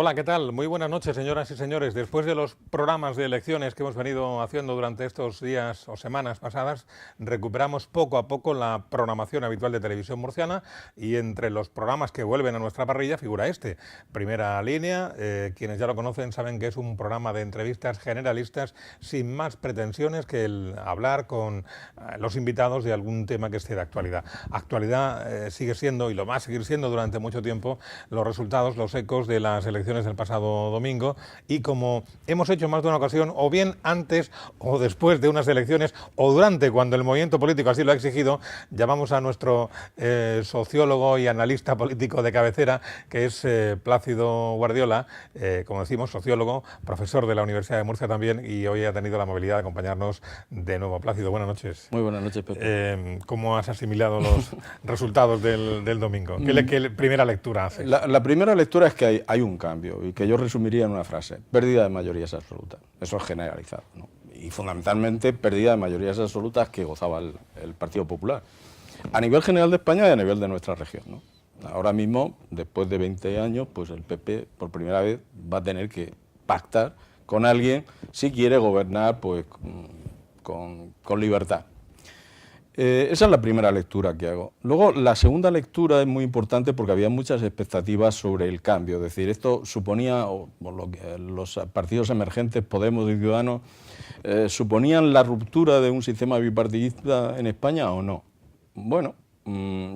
Hola, ¿qué tal? Muy buenas noches, señoras y señores. Después de los programas de elecciones que hemos venido haciendo durante estos días o semanas pasadas, recuperamos poco a poco la programación habitual de Televisión Murciana y entre los programas que vuelven a nuestra parrilla figura este, Primera Línea. Quienes ya lo conocen saben que es un programa de entrevistas generalistas sin más pretensiones que el hablar con los invitados de algún tema que esté de actualidad. Actualidad sigue siendo, y lo va a seguir siendo durante mucho tiempo, los resultados, los ecos de las elecciones del pasado domingo, y como hemos hecho más de una ocasión, o bien antes o después de unas elecciones, o durante, cuando el movimiento político así lo ha exigido, llamamos a nuestro sociólogo y analista político de cabecera, que es Plácido Guardiola, como decimos, sociólogo, profesor de la Universidad de Murcia también, y hoy ha tenido la amabilidad de acompañarnos de nuevo. Plácido, buenas noches. Muy buenas noches, Pepe. ¿Cómo has asimilado los resultados del domingo? ¿Qué primera lectura haces? La primera lectura es que hay un cambio, y que yo resumiría en una frase: pérdida de mayorías absolutas. Eso es generalizado, ¿no? Y fundamentalmente pérdida de mayorías absolutas que gozaba el Partido Popular, a nivel general de España y a nivel de nuestra región, ¿no? Ahora mismo, después de 20 años, pues el PP por primera vez va a tener que pactar con alguien si quiere gobernar pues con libertad. Esa es la primera lectura que hago. Luego, la segunda lectura es muy importante porque había muchas expectativas sobre el cambio. Es decir, esto suponía, los partidos emergentes, Podemos y Ciudadanos, ¿suponían la ruptura de un sistema bipartidista en España o no? Bueno,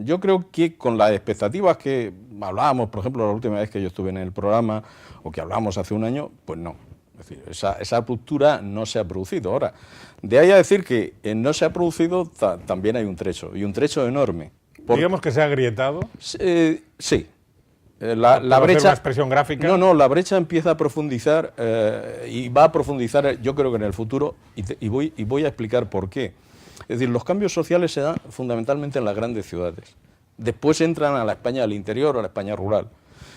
yo creo que con las expectativas que hablábamos, por ejemplo, la última vez que yo estuve en el programa, o que hablábamos hace un año, pues no. Es decir, esa ruptura no se ha producido. Ahora, de ahí a decir que no se ha producido, también hay un trecho, y un trecho enorme. Digamos que se ha agrietado. Sí. La brecha, una expresión gráfica. No, la brecha empieza a profundizar y va a profundizar, yo creo que en el futuro, y voy a explicar por qué. Es decir, los cambios sociales se dan fundamentalmente en las grandes ciudades. Después entran a la España del interior o a la España rural.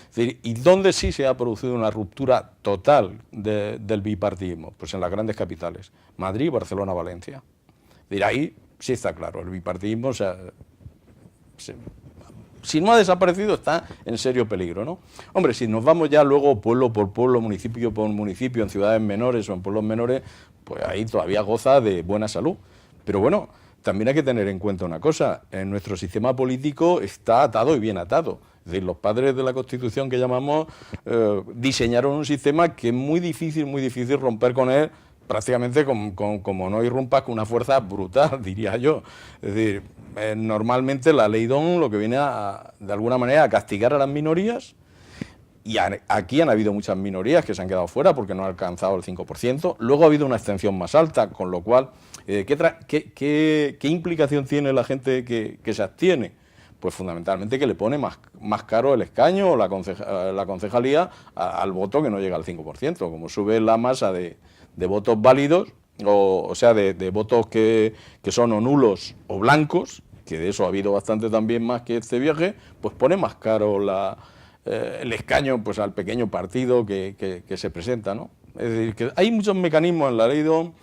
Es decir, ¿y dónde sí se ha producido una ruptura total del bipartidismo? Pues en las grandes capitales, Madrid, Barcelona, Valencia. Es decir, ahí sí está claro, el bipartidismo, si no ha desaparecido, está en serio peligro, ¿no? Hombre, si nos vamos ya luego pueblo por pueblo, municipio por municipio, en ciudades menores o en pueblos menores, pues ahí todavía goza de buena salud. Pero bueno, también hay que tener en cuenta una cosa: en nuestro sistema político está atado y bien atado. Es decir, los padres de la Constitución que llamamos diseñaron un sistema que es muy difícil romper con él, prácticamente como no irrumpas con una fuerza brutal, diría yo. Es decir, normalmente la ley DON lo que viene de alguna manera a castigar a las minorías, y aquí han habido muchas minorías que se han quedado fuera porque no han alcanzado el 5%. Luego ha habido una abstención más alta, con lo cual, ¿qué implicación tiene la gente que se abstiene? Pues fundamentalmente que le pone más caro el escaño o la concejalía al voto que no llega al 5%. Como sube la masa de votos válidos, o sea, de votos que son o nulos o blancos, que de eso ha habido bastante también más que este viaje, pues pone más caro el escaño pues al pequeño partido que se presenta, ¿no? Es decir, que hay muchos mecanismos en la ley DON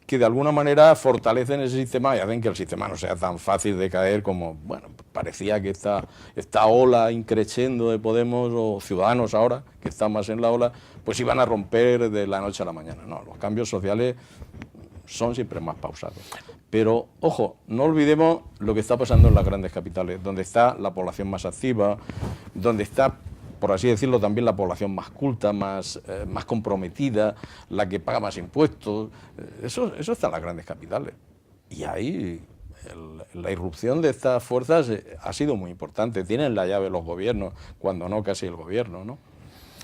que de alguna manera fortalecen ese sistema y hacen que el sistema no sea tan fácil de caer como, bueno, parecía que esta ola increciendo de Podemos o Ciudadanos ahora, que está más en la ola, pues iban a romper de la noche a la mañana. No, los cambios sociales son siempre más pausados. Pero, ojo, no olvidemos lo que está pasando en las grandes capitales, donde está la población más activa, donde está, por así decirlo, también la población más culta, más comprometida, la que paga más impuestos. Eso está en las grandes capitales. Y ahí la irrupción de estas fuerzas ha sido muy importante. Tienen la llave los gobiernos, cuando no casi el gobierno, ¿no?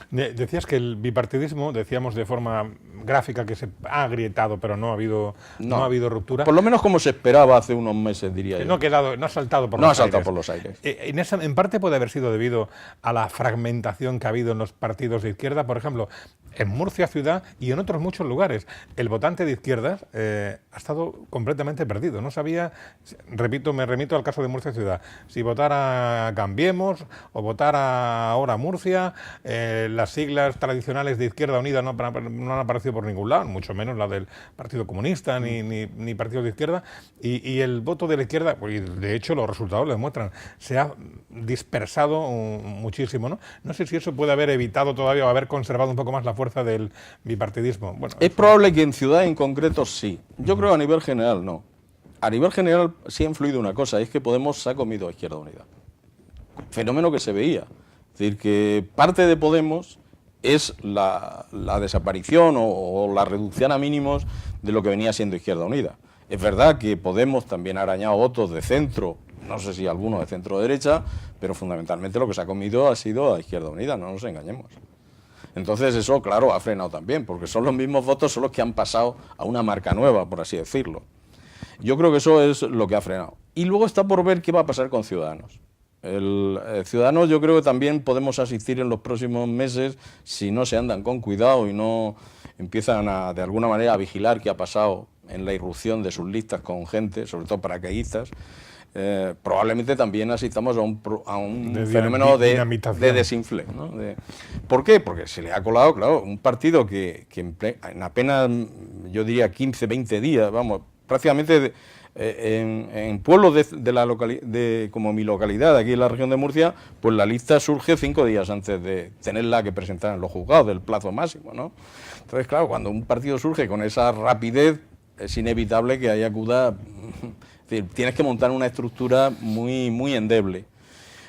Decías que el bipartidismo, decíamos de forma gráfica, que se ha agrietado, pero no ha habido ruptura. Por lo menos como se esperaba hace unos meses, diría yo. No ha saltado por los aires. En parte puede haber sido debido a la fragmentación que ha habido en los partidos de izquierda. Por ejemplo, en Murcia ciudad y en otros muchos lugares. El votante de izquierdas ha estado completamente perdido. No sabía, repito, me remito al caso de Murcia ciudad, si votar a Cambiemos o votar a ahora Murcia. Las siglas tradicionales de Izquierda Unida no han aparecido por ningún lado, mucho menos la del Partido Comunista ni Partido de Izquierda. Y el voto de la izquierda, pues, de hecho los resultados lo demuestran, se ha dispersado muchísimo, ¿no? No sé si eso puede haber evitado todavía o haber conservado un poco más la fuerza del bipartidismo. Bueno, es probable que en ciudad en concreto sí. Yo creo que a nivel general no. A nivel general sí ha influido una cosa, es que Podemos se ha comido a Izquierda Unida. Fenómeno que se veía. Es decir, que parte de Podemos es la desaparición o la reducción a mínimos de lo que venía siendo Izquierda Unida. Es verdad que Podemos también ha arañado votos de centro, no sé si algunos de centro-derecha, pero fundamentalmente lo que se ha comido ha sido a Izquierda Unida, no nos engañemos. Entonces eso, claro, ha frenado también, porque son los mismos votos, son los que han pasado a una marca nueva, por así decirlo. Yo creo que eso es lo que ha frenado. Y luego está por ver qué va a pasar con Ciudadanos. Ciudadanos yo creo que también podemos asistir en los próximos meses, si no se andan con cuidado y no empiezan de alguna manera a vigilar qué ha pasado en la irrupción de sus listas con gente, sobre todo paracaidistas. Probablemente también asistamos a un fenómeno de desinfle, ¿no? ¿Por qué? Porque se le ha colado, claro, un partido que en apenas, yo diría, 15, 20 días, vamos, prácticamente en pueblos como mi localidad, aquí en la región de Murcia, pues la lista surge 5 días antes de tenerla que presentar en los juzgados, del plazo máximo, ¿no? Entonces, claro, cuando un partido surge con esa rapidez, es inevitable que ahí acuda. Es decir, tienes que montar una estructura muy endeble.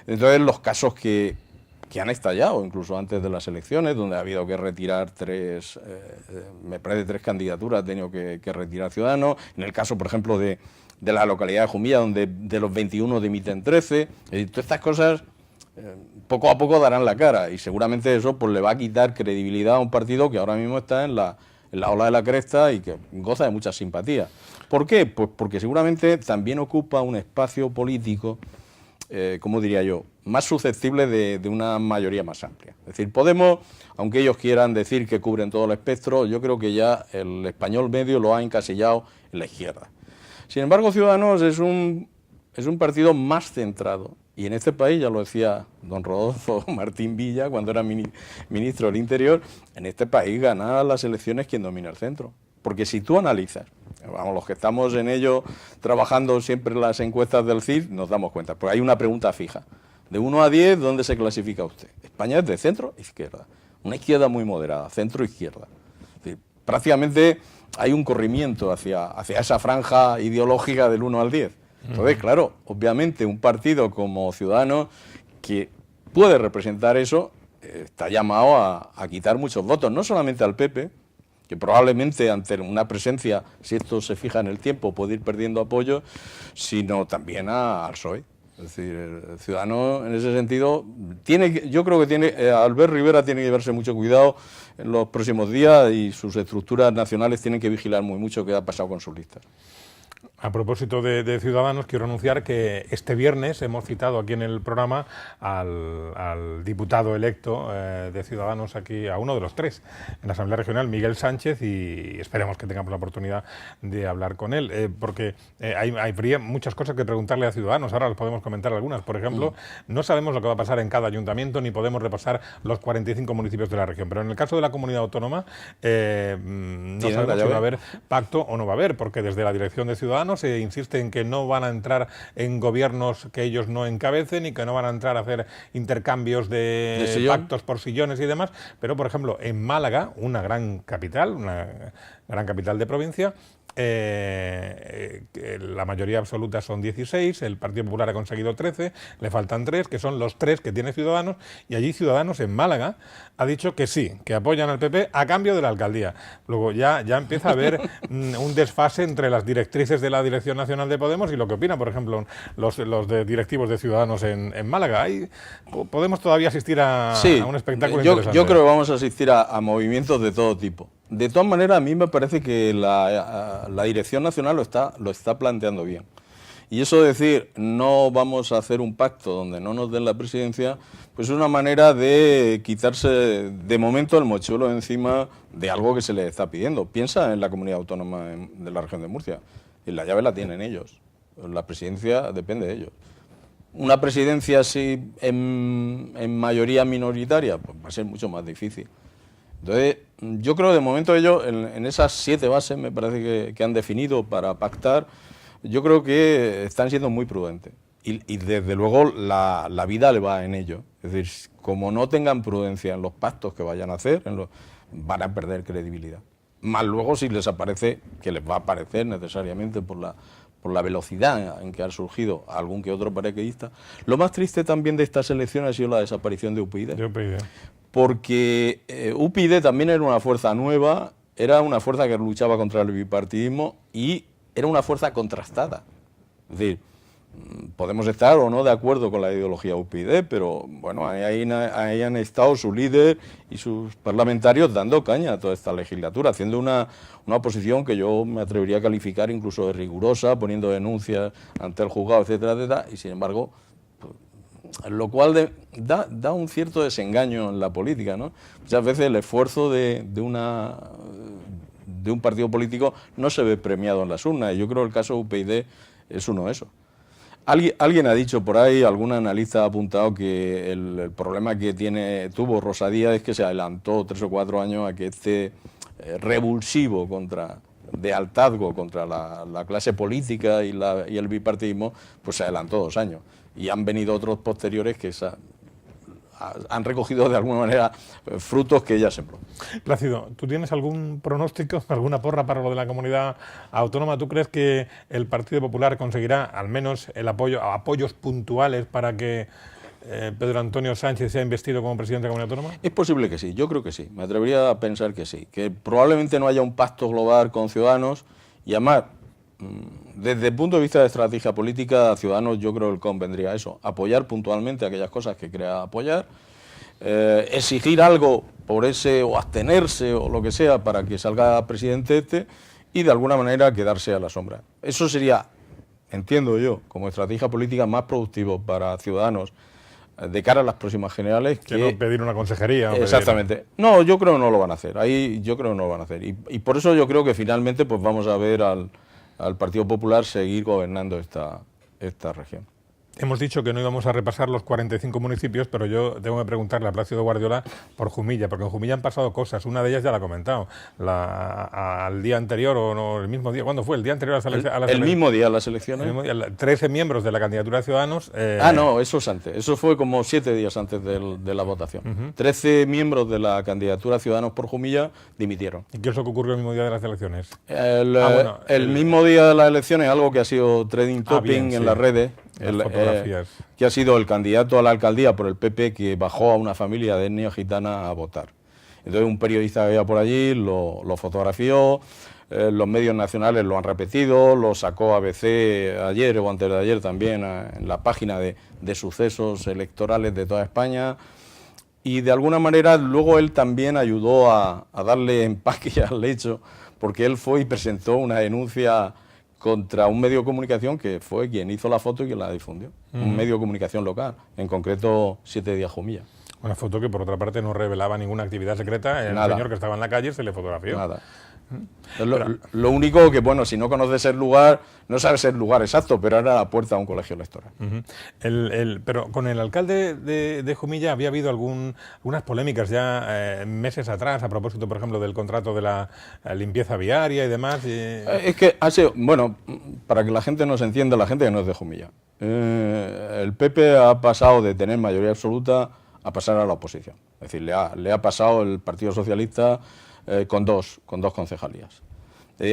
Entonces, los casos que han estallado, incluso antes de las elecciones, donde ha habido que retirar me parece 3 candidaturas, ha tenido que retirar Ciudadanos. En el caso, por ejemplo, de la localidad de Jumilla, donde de los 21 dimiten 13. Es decir, todas estas cosas poco a poco darán la cara, y seguramente eso pues le va a quitar credibilidad a un partido que ahora mismo está en la ola de la cresta y que goza de mucha simpatía. ¿Por qué? Pues porque seguramente también ocupa un espacio político, como diría yo, más susceptible de una mayoría más amplia. Es decir, Podemos, aunque ellos quieran decir que cubren todo el espectro, yo creo que ya el español medio lo ha encasillado en la izquierda. Sin embargo, Ciudadanos es un partido más centrado. Y en este país, ya lo decía don Rodolfo Martín Villa cuando era ministro del Interior, en este país gana las elecciones quien domina el centro. Porque si tú analizas, vamos, los que estamos en ello trabajando siempre en las encuestas del CIS, nos damos cuenta, porque hay una pregunta fija. De 1 a 10, ¿dónde se clasifica usted? España es de centro izquierda, una izquierda muy moderada, centro izquierda. Es decir, prácticamente hay un corrimiento hacia esa franja ideológica del 1 al 10. Entonces, claro, obviamente un partido como Ciudadanos, que puede representar eso, está llamado a quitar muchos votos, no solamente al PP, que probablemente ante una presencia, si esto se fija en el tiempo, puede ir perdiendo apoyo, sino también al PSOE. Es decir, el Ciudadanos en ese sentido yo creo que Albert Rivera tiene que llevarse mucho cuidado en los próximos días, y sus estructuras nacionales tienen que vigilar muy mucho qué ha pasado con sus listas. A propósito de Ciudadanos, quiero anunciar que este viernes hemos citado aquí en el programa al diputado electo de Ciudadanos aquí, a uno de los 3 en la Asamblea Regional, Miguel Sánchez, y esperemos que tengamos la oportunidad de hablar con él, porque habría muchas cosas que preguntarle a Ciudadanos. Ahora les podemos comentar algunas. Por ejemplo, no sabemos lo que va a pasar en cada ayuntamiento, ni podemos repasar los 45 municipios de la región, pero en el caso de la comunidad autónoma no sabemos si va a haber pacto o no va a haber, porque desde la dirección de Ciudadanos se insiste en que no van a entrar en gobiernos que ellos no encabecen y que no van a entrar a hacer intercambios de pactos por sillones y demás, pero por ejemplo en Málaga, una gran capital de provincia, la mayoría absoluta son 16, el Partido Popular ha conseguido 13, le faltan 3, que son los 3 que tiene Ciudadanos, y allí Ciudadanos en Málaga ha dicho que sí, que apoyan al PP a cambio de la alcaldía. Luego ya empieza a haber un desfase entre las directrices de la Dirección Nacional de Podemos y lo que opinan, por ejemplo, los directivos de Ciudadanos en Málaga. Ahí podemos todavía asistir a un espectáculo interesante. Yo creo que vamos a asistir a movimientos de todo tipo. De todas maneras, a mí me parece que la Dirección Nacional lo está planteando bien. Y eso de decir, no vamos a hacer un pacto donde no nos den la presidencia, pues es una manera de quitarse de momento el mochuelo encima de algo que se les está pidiendo. Piensa en la comunidad autónoma de la región de Murcia, y la llave la tienen ellos, la presidencia depende de ellos. Una presidencia así en mayoría minoritaria, pues va a ser mucho más difícil. Entonces, yo creo que de momento ellos, en esas 7 bases, me parece que han definido para pactar, yo creo que están siendo muy prudentes. Y desde luego la vida le va en ello. Es decir, como no tengan prudencia en los pactos que vayan a hacer, van a perder credibilidad. Más luego si les aparece, que les va a aparecer necesariamente por la velocidad en que ha surgido algún que otro paracaidista. Lo más triste también de estas elecciones ha sido la desaparición de UPyD. Porque UPyD también era una fuerza nueva, era una fuerza que luchaba contra el bipartidismo y era una fuerza contrastada. Es decir, podemos estar o no de acuerdo con la ideología UPyD, pero bueno, ahí han estado su líder y sus parlamentarios dando caña a toda esta legislatura, haciendo una oposición que yo me atrevería a calificar incluso de rigurosa, poniendo denuncias ante el juzgado, etcétera, etcétera, y sin embargo, lo cual da un cierto desengaño en la política, ¿no? Muchas veces el esfuerzo de un partido político no se ve premiado en las urnas, y yo creo que el caso de UPyD es uno de esos. Alguien ha dicho por ahí, algún analista ha apuntado que el problema que tuvo Rosa Díez es que se adelantó 3 o 4 años a que este revulsivo de hartazgo contra la clase política y el bipartidismo, pues se adelantó 2 años. Y han venido otros posteriores que han recogido de alguna manera frutos que ella sembró. Plácido, ¿tú tienes algún pronóstico, alguna porra para lo de la comunidad autónoma? ¿Tú crees que el Partido Popular conseguirá al menos apoyos puntuales para que Pedro Antonio Sánchez sea investido como presidente de la comunidad autónoma? Es posible que sí, yo creo que sí, me atrevería a pensar que sí, que probablemente no haya un pacto global con Ciudadanos y además, desde el punto de vista de estrategia política, a Ciudadanos yo creo que convendría eso, apoyar puntualmente aquellas cosas que crea apoyar, exigir algo por ese o abstenerse o lo que sea para que salga presidente y de alguna manera quedarse a la sombra. Eso sería, entiendo yo, como estrategia política más productivo para Ciudadanos de cara a las próximas generales. Que no pedir una consejería. Exactamente. No, yo creo que no lo van a hacer. Ahí yo creo que no lo van a hacer. Y por eso yo creo que finalmente pues vamos a ver al Partido Popular seguir gobernando esta región. Hemos dicho que no íbamos a repasar los 45 municipios, pero yo tengo que preguntarle a Plácido Guardiola por Jumilla, porque en Jumilla han pasado cosas. Una de ellas ya la ha comentado. Al día anterior, o no, el mismo día, ¿cuándo fue? ¿El día anterior a las elecciones? El mismo día a las elecciones. 13 miembros de la candidatura de Ciudadanos. No, eso es antes. Eso fue como 7 días antes de la votación. 13 miembros de la candidatura Ciudadanos por Jumilla dimitieron. ¿Y qué es lo que ocurrió el mismo día de las elecciones? El mismo día de las elecciones, algo que ha sido trending topic en las redes. Que ha sido el candidato a la alcaldía por el PP que bajó a una familia de etnia gitana a votar. Entonces un periodista que había por allí lo fotografió, los medios nacionales lo han repetido, lo sacó ABC ayer o antes de ayer también en la página de sucesos electorales de toda España, y de alguna manera luego él también ayudó a darle empaque al hecho, porque él fue y presentó una denuncia contra un medio de comunicación que fue quien hizo la foto y quien la difundió. Un medio de comunicación local, en concreto 7 Días Jumilla. Una foto que por otra parte no revelaba ninguna actividad secreta. El señor que estaba en la calle se le fotografió. Nada. Lo único que, bueno, si no conoces el lugar, no sabes el lugar exacto, pero era la puerta a un colegio electoral. Pero con el alcalde de Jumilla había habido algunas polémicas ya meses atrás, a propósito, por ejemplo, del contrato de la limpieza viaria y demás. Es que ha sido, bueno, para que la gente nos entienda, la gente que no es de Jumilla, el PP ha pasado de tener mayoría absoluta a pasar a la oposición. Es decir, le ha pasado el Partido Socialista con dos concejalías.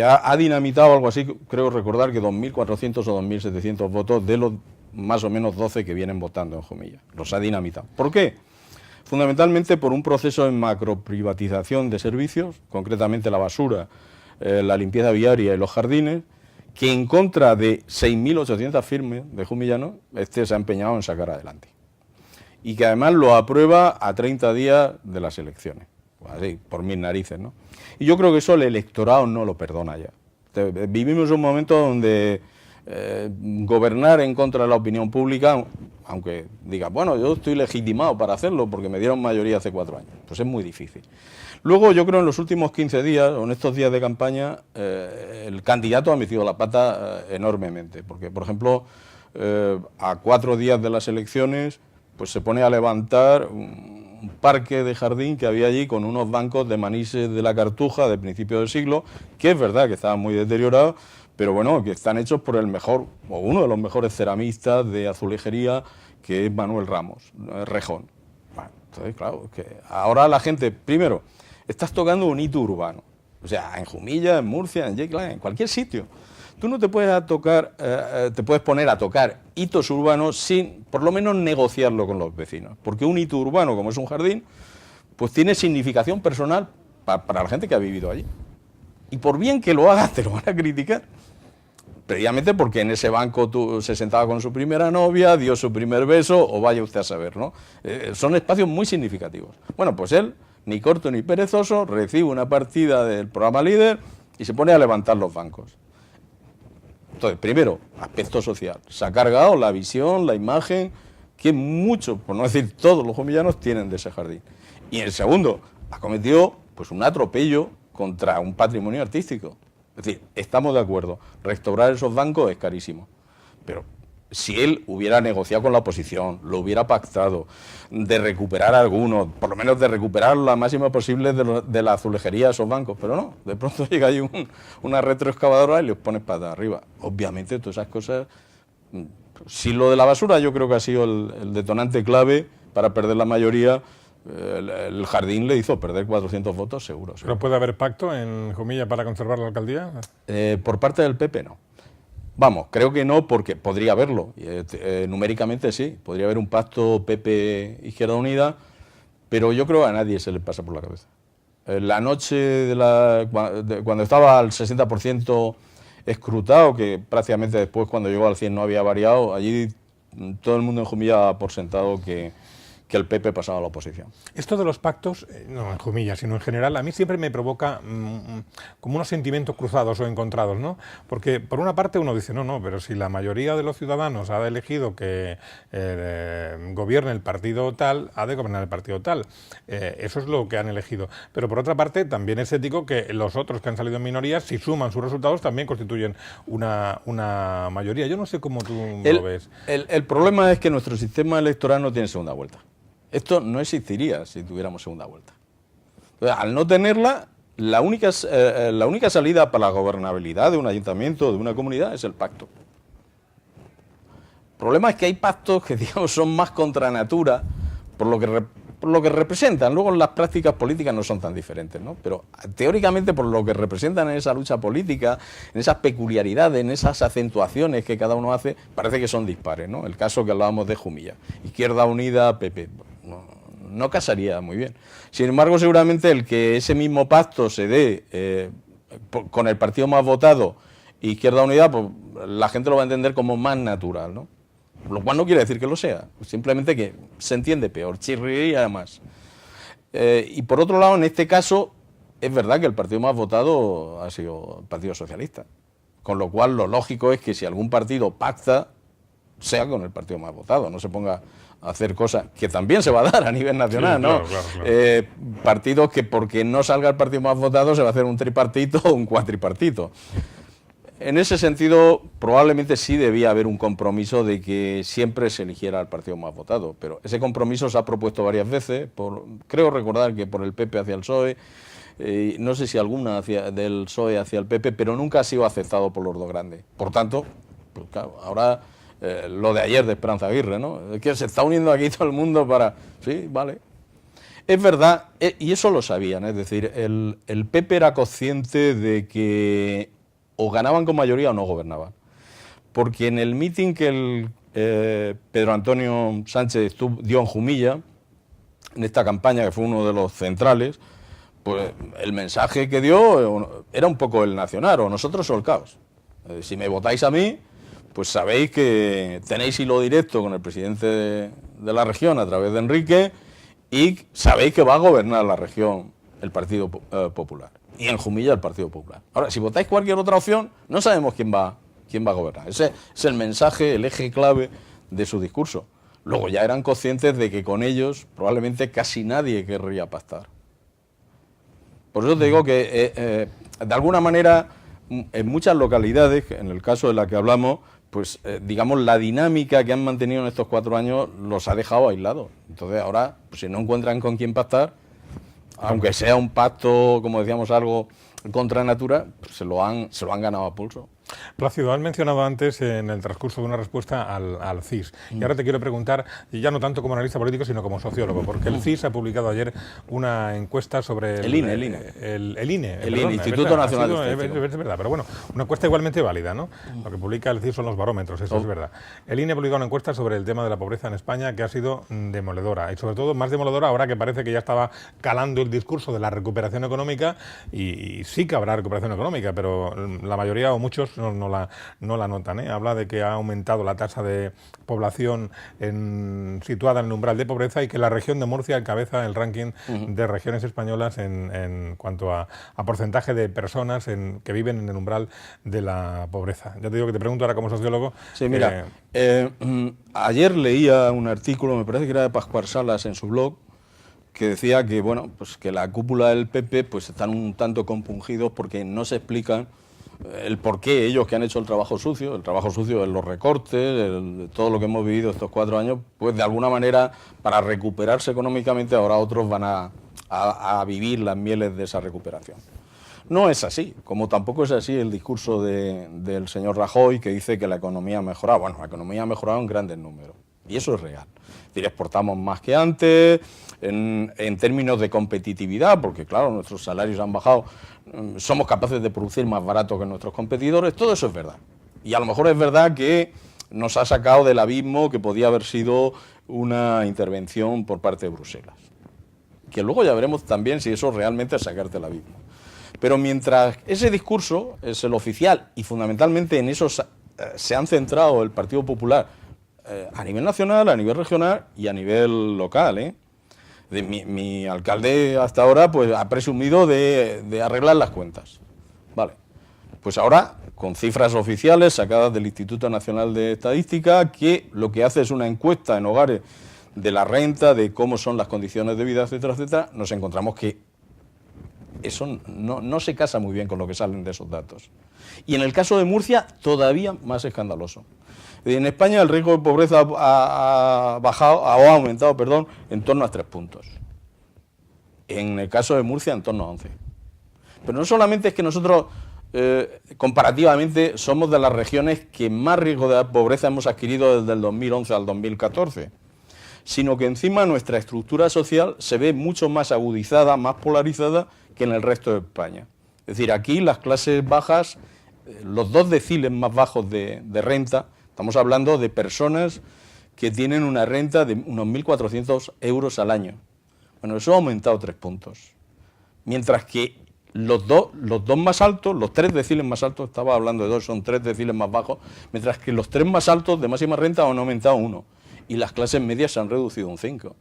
Ha dinamitado algo así, creo recordar que 2.400 o 2.700 votos de los más o menos 12 que vienen votando en Jumilla. Los ha dinamitado. ¿Por qué? Fundamentalmente por un proceso de macroprivatización de servicios, concretamente la basura, la limpieza viaria y los jardines, que en contra de 6.800 firmes de jumillanos, se ha empeñado en sacar adelante. Y que además lo aprueba a 30 días de las elecciones. Así, por mis narices, ¿no? Y yo creo que eso el electorado no lo perdona ya. Vivimos un momento donde gobernar en contra de la opinión pública, aunque diga, bueno, yo estoy legitimado para hacerlo porque me dieron mayoría hace 4 años, pues es muy difícil. Luego yo creo en los últimos 15 días, o en estos días de campaña, el candidato ha metido la pata enormemente, porque por ejemplo, a 4 días de las elecciones, pues se pone a levantar un parque de jardín que había allí con unos bancos de Manises de la Cartuja de principio del siglo, que es verdad que estaban muy deteriorados, pero bueno, que están hechos por el mejor, o uno de los mejores ceramistas de azulejería, que es Manuel Ramos, Rejón. Bueno, entonces, claro, que ahora la gente, primero, estás tocando un hito urbano, o sea, en Jumilla, en Murcia, en Yecla, en cualquier sitio. Tú no te puedes te puedes poner a tocar hitos urbanos sin, por lo menos, negociarlo con los vecinos, porque un hito urbano, como es un jardín, pues tiene significación personal para la gente que ha vivido allí. Y por bien que lo hagas, te lo van a criticar. Previamente porque en ese banco se sentaba con su primera novia, dio su primer beso, o vaya usted a saber, ¿no? Son espacios muy significativos. Bueno, pues él, ni corto ni perezoso, recibe una partida del programa Líder y se pone a levantar los bancos. Entonces, primero, aspecto social. Se ha cargado la visión, la imagen, que muchos, por no decir todos los jumillanos, tienen de ese jardín. Y en segundo, ha cometido pues un atropello contra un patrimonio artístico. Es decir, estamos de acuerdo, restaurar esos bancos es carísimo, pero si él hubiera negociado con la oposición, lo hubiera pactado, de recuperar algunos, por lo menos de recuperar la máxima posible de la azulejería de esos bancos, pero no, de pronto llega ahí una retroexcavadora y los pones para arriba. Obviamente todas esas cosas, si lo de la basura yo creo que ha sido el detonante clave para perder la mayoría. El jardín le hizo perder 400 votos seguro. ¿Pero puede haber pacto en Jumilla para conservar la alcaldía? Por parte del PP no. Vamos, creo que no, porque podría haberlo. Numéricamente sí, podría haber un pacto PP-Izquierda Unida, pero yo creo que a nadie se le pasa por la cabeza. La noche cuando estaba al 60% escrutado, que prácticamente después cuando llegó al 100 no había variado, allí todo el mundo en Jumilla daba por sentado que el PP pasaba a la oposición. Esto de los pactos, no en Jumilla, sino en general, a mí siempre me provoca como unos sentimientos cruzados o encontrados, ¿no? Porque por una parte uno dice, no, pero si la mayoría de los ciudadanos ha elegido que gobierne el partido tal, ha de gobernar el partido tal. Eso es lo que han elegido. Pero por otra parte, también es ético que los otros que han salido en minorías, si suman sus resultados, también constituyen una mayoría. Yo no sé cómo tú lo ves. El problema es que nuestro sistema electoral no tiene segunda vuelta. Esto no existiría si tuviéramos segunda vuelta. Entonces, al no tenerla, la única salida para la gobernabilidad de un ayuntamiento, de una comunidad, es el pacto. El problema es que hay pactos que, digamos, son más contra natura, por lo que representan. Luego las prácticas políticas no son tan diferentes, ¿no? Pero teóricamente por lo que representan en esa lucha política, en esas peculiaridades, en esas acentuaciones que cada uno hace, parece que son dispares, ¿no? El caso que hablábamos de Jumilla, Izquierda Unida, PP, no casaría muy bien. Sin embargo, seguramente el que ese mismo pacto se dé con el partido más votado, Izquierda Unida, pues la gente lo va a entender como más natural, ¿no? Lo cual no quiere decir que lo sea, simplemente que se entiende peor, chirriría más. Y por otro lado, en este caso, es verdad que el partido más votado ha sido el Partido Socialista, con lo cual lo lógico es que si algún partido pacta, sea con el partido más votado, no se ponga a hacer cosas que también se va a dar a nivel nacional, sí, ¿no? Claro. Partidos que porque no salga el partido más votado se va a hacer un tripartito o un cuatripartito. En ese sentido, probablemente sí debía haber un compromiso de que siempre se eligiera al partido más votado, pero ese compromiso se ha propuesto varias veces, creo recordar que por el PP hacia el PSOE, no sé si alguna del PSOE hacia el PP, pero nunca ha sido aceptado por los dos grandes. Por tanto, pues claro, ahora lo de ayer de Esperanza Aguirre, ¿no? Es que se está uniendo aquí todo el mundo para... Sí, vale. Es verdad, y eso lo sabían, es decir, el PP era consciente de que o ganaban con mayoría o no gobernaban. Porque en el mitin que el Pedro Antonio Sánchez dio en Jumilla, en esta campaña que fue uno de los centrales, pues el mensaje que dio era un poco el nacional, o nosotros o el caos. Si me votáis a mí, pues sabéis que tenéis hilo directo con el presidente de la región a través de Enrique y sabéis que va a gobernar la región el Partido Popular. Y en Jumilla el Partido Popular. Ahora, si votáis cualquier otra opción, no sabemos quién va ¿quién va a gobernar? Ese es el mensaje, el eje clave de su discurso. Luego ya eran conscientes de que con ellos probablemente casi nadie querría pactar. Por eso te digo que de alguna manera en muchas localidades, en el caso de la que hablamos, pues digamos la dinámica que han mantenido en estos 4 años los ha dejado aislados. Entonces ahora, pues, si no encuentran con quién pactar, aunque sea un pacto, como decíamos, algo contra natura, pues se lo han ganado a pulso. Plácido, has mencionado antes en el transcurso de una respuesta al CIS. Y ahora te quiero preguntar, ya no tanto como analista político, sino como sociólogo, porque el CIS ha publicado ayer una encuesta sobre el INE. El INE, Instituto Nacional de Estadística. Es verdad, pero bueno, una encuesta igualmente válida, ¿no? Lo que publica el CIS son los barómetros, eso es verdad. El INE ha publicado una encuesta sobre el tema de la pobreza en España que ha sido demoledora, y sobre todo más demoledora ahora que parece que ya estaba calando el discurso de la recuperación económica, y sí que habrá recuperación económica, pero la mayoría o muchos no la notan, ¿eh? Habla de que ha aumentado la tasa de población situada en el umbral de pobreza y que la región de Murcia encabeza el ranking de regiones españolas en cuanto a porcentaje de personas que viven en el umbral de la pobreza. Ya te digo que te pregunto ahora como sociólogo. Sí, mira, ayer leía un artículo, me parece que era de Pascual Salas en su blog, que decía que, bueno, pues que la cúpula del PP pues están un tanto compungidos porque no se explican el por qué ellos que han hecho el trabajo sucio de los recortes, todo lo que hemos vivido estos 4 años, pues de alguna manera para recuperarse económicamente ahora otros van a vivir las mieles de esa recuperación. No es así, como tampoco es así el discurso del señor Rajoy, que dice que la economía ha mejorado. Bueno, la economía ha mejorado en grandes números, y eso es real. Es decir, exportamos más que antes, en términos de competitividad, porque claro, nuestros salarios han bajado, somos capaces de producir más barato que nuestros competidores, todo eso es verdad. Y a lo mejor es verdad que nos ha sacado del abismo que podía haber sido una intervención por parte de Bruselas. Que luego ya veremos también si eso realmente es sacarte del abismo. Pero mientras ese discurso es el oficial y fundamentalmente en eso se han centrado el Partido Popular a nivel nacional, a nivel regional y a nivel local, Mi alcalde hasta ahora pues ha presumido de arreglar las cuentas. Vale. Pues ahora, con cifras oficiales sacadas del Instituto Nacional de Estadística, que lo que hace es una encuesta en hogares de la renta, de cómo son las condiciones de vida, etcétera, etcétera, nos encontramos que eso no se casa muy bien con lo que salen de esos datos. Y en el caso de Murcia, todavía más escandaloso. En España el riesgo de pobreza ha aumentado, en torno a 3 puntos. En el caso de Murcia, en torno a 11. Pero no solamente es que nosotros, comparativamente, somos de las regiones que más riesgo de pobreza hemos adquirido desde el 2011 al 2014, sino que encima nuestra estructura social se ve mucho más agudizada, más polarizada que en el resto de España. Es decir, aquí las clases bajas, los 2 deciles más bajos de renta, estamos hablando de personas que tienen una renta de unos 1.400 euros al año. Bueno, eso ha aumentado 3 puntos. Mientras que los dos más altos, los 3 deciles más altos, estaba hablando de 2, son 3 deciles más bajos, mientras que los 3 más altos de máxima renta han aumentado 1 y las clases medias se han reducido un 5.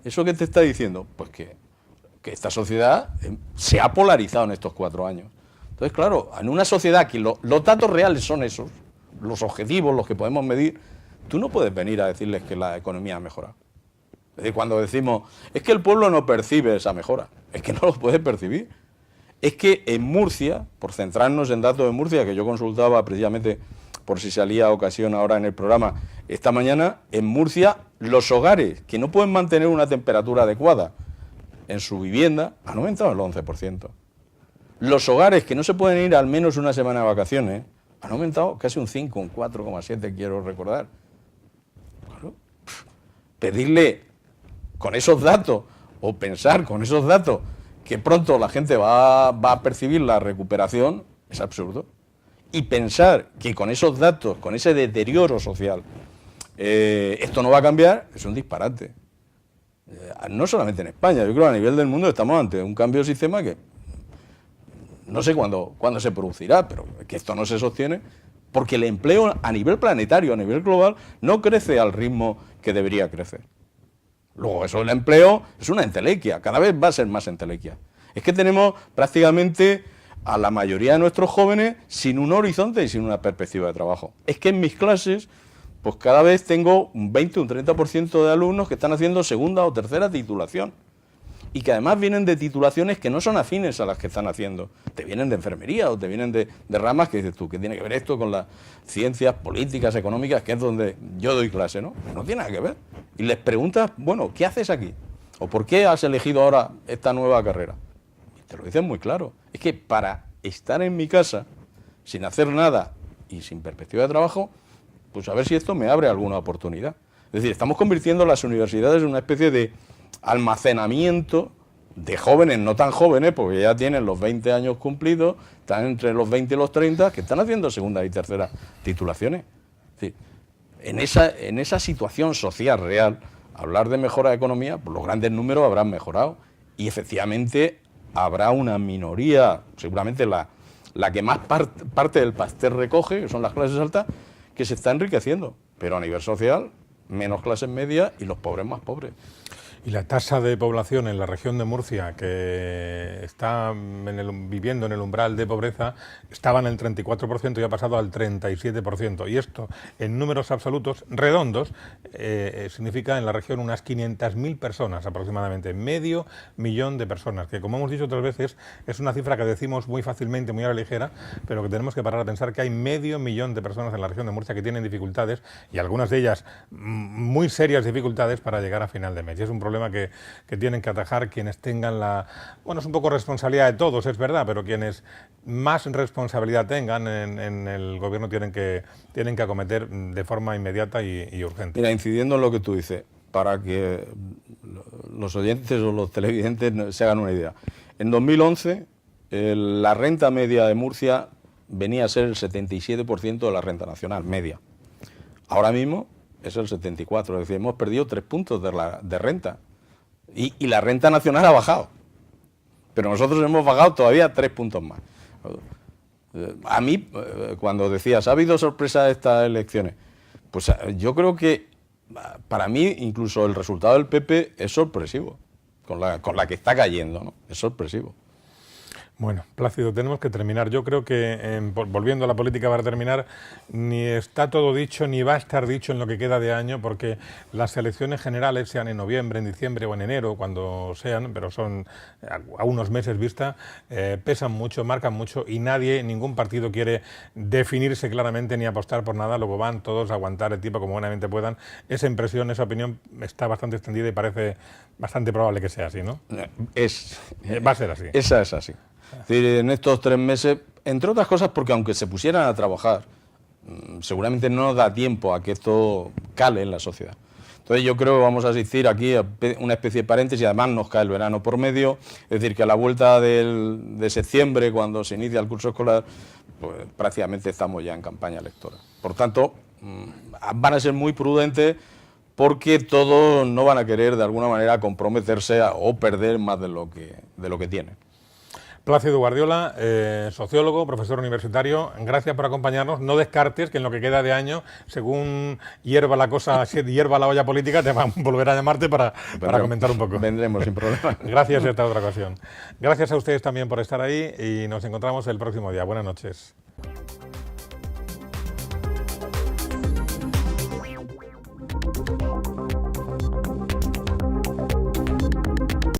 ¿Eso qué te está diciendo? Pues que esta sociedad se ha polarizado en estos 4 años. Entonces, claro, en una sociedad que los datos reales son esos, los objetivos, los que podemos medir, tú no puedes venir a decirles que la economía ha mejorado. Es decir, cuando decimos, es que el pueblo no percibe esa mejora, es que no lo puede percibir. Es que en Murcia, por centrarnos en datos de Murcia, que yo consultaba precisamente por si salía ocasión ahora en el programa esta mañana, en Murcia los hogares que no pueden mantener una temperatura adecuada en su vivienda han aumentado el 11%. Los hogares que no se pueden ir al menos una semana de vacaciones han aumentado casi un 5, un 4,7, quiero recordar. Claro. Pedirle con esos datos, o pensar con esos datos, que pronto la gente va a percibir la recuperación, es absurdo. Y pensar que con esos datos, con ese deterioro social, esto no va a cambiar, es un disparate. No solamente en España, yo creo que a nivel del mundo estamos ante un cambio de sistema que no sé cuándo se producirá, pero que esto no se sostiene, porque el empleo a nivel planetario, a nivel global, no crece al ritmo que debería crecer. Luego, eso del empleo es una entelequia, cada vez va a ser más entelequia. Es que tenemos prácticamente a la mayoría de nuestros jóvenes sin un horizonte y sin una perspectiva de trabajo. Es que en mis clases, pues cada vez tengo un 20 o un 30% de alumnos que están haciendo segunda o tercera titulación. Y que además vienen de titulaciones que no son afines a las que están haciendo. Te vienen de enfermería o te vienen de ramas que dices tú, que tiene que ver esto con las ciencias políticas, económicas, que es donde yo doy clase, ¿no? No tiene nada que ver. Y les preguntas, bueno, ¿qué haces aquí? ¿O por qué has elegido ahora esta nueva carrera? Y te lo dicen muy claro. Es que para estar en mi casa, sin hacer nada y sin perspectiva de trabajo, pues a ver si esto me abre alguna oportunidad. Es decir, estamos convirtiendo las universidades en una especie de almacenamiento de jóvenes, no tan jóvenes, porque ya tienen los 20 años cumplidos, están entre los 20 y los 30, que están haciendo segunda y tercera titulaciones. Es decir, en esa situación social real, hablar de mejora de economía, pues los grandes números habrán mejorado y efectivamente habrá una minoría, seguramente la que más parte del pastel recoge, que son las clases altas, que se está enriqueciendo, pero a nivel social, menos clases medias y los pobres más pobres. Y la tasa de población en la región de Murcia, que está viviendo en el umbral de pobreza, estaba en el 34% y ha pasado al 37%. Y esto, en números absolutos redondos, significa en la región unas 500.000 personas aproximadamente, medio millón de personas, que como hemos dicho otras veces, es una cifra que decimos muy fácilmente, muy a la ligera, pero que tenemos que parar a pensar que hay medio millón de personas en la región de Murcia que tienen dificultades, y algunas de ellas muy serias dificultades para llegar a final de mes. Y es un problema que tienen que atajar quienes tengan bueno, es un poco responsabilidad de todos, es verdad, pero quienes más responsabilidad tengan en el gobierno tienen que acometer de forma inmediata y urgente. Mira, incidiendo en lo que tú dices, para que los oyentes o los televidentes se hagan una idea. En 2011, la renta media de Murcia venía a ser el 77% de la renta nacional media. Ahora mismo es el 74%, es decir, hemos perdido 3 puntos de renta. Y la renta nacional ha bajado. Pero nosotros hemos bajado todavía 3 puntos más. A mí, cuando decías, ¿ha habido sorpresa de estas elecciones? Pues yo creo que, para mí, incluso el resultado del PP es sorpresivo. Con la que está cayendo, ¿no? Es sorpresivo. Bueno, Plácido, tenemos que terminar. Yo creo que, volviendo a la política para terminar, ni está todo dicho ni va a estar dicho en lo que queda de año, porque las elecciones generales, sean en noviembre, en diciembre o en enero, cuando sean, pero son a unos meses vista, pesan mucho, marcan mucho y ningún partido quiere definirse claramente ni apostar por nada, luego van todos a aguantar el tipo como buenamente puedan. Esa impresión, esa opinión está bastante extendida y parece bastante probable que sea así, ¿no? Va a ser así. Esa es así. Es decir, en estos 3 meses, entre otras cosas porque aunque se pusieran a trabajar, seguramente no nos da tiempo a que esto cale en la sociedad. Entonces yo creo que vamos a asistir aquí a una especie de paréntesis, y además nos cae el verano por medio, es decir, que a la vuelta de septiembre, cuando se inicia el curso escolar, pues prácticamente estamos ya en campaña electoral. Por tanto, van a ser muy prudentes porque todos no van a querer de alguna manera comprometerse o perder más de lo que tienen. Plácido Guardiola, sociólogo, profesor universitario, gracias por acompañarnos. No descartes que en lo que queda de año, según hierva la cosa, si hierva la olla política, te van a volver a llamarte para comentar un poco. Vendremos sin problema. Gracias esta otra ocasión. Gracias a ustedes también por estar ahí y nos encontramos el próximo día. Buenas noches.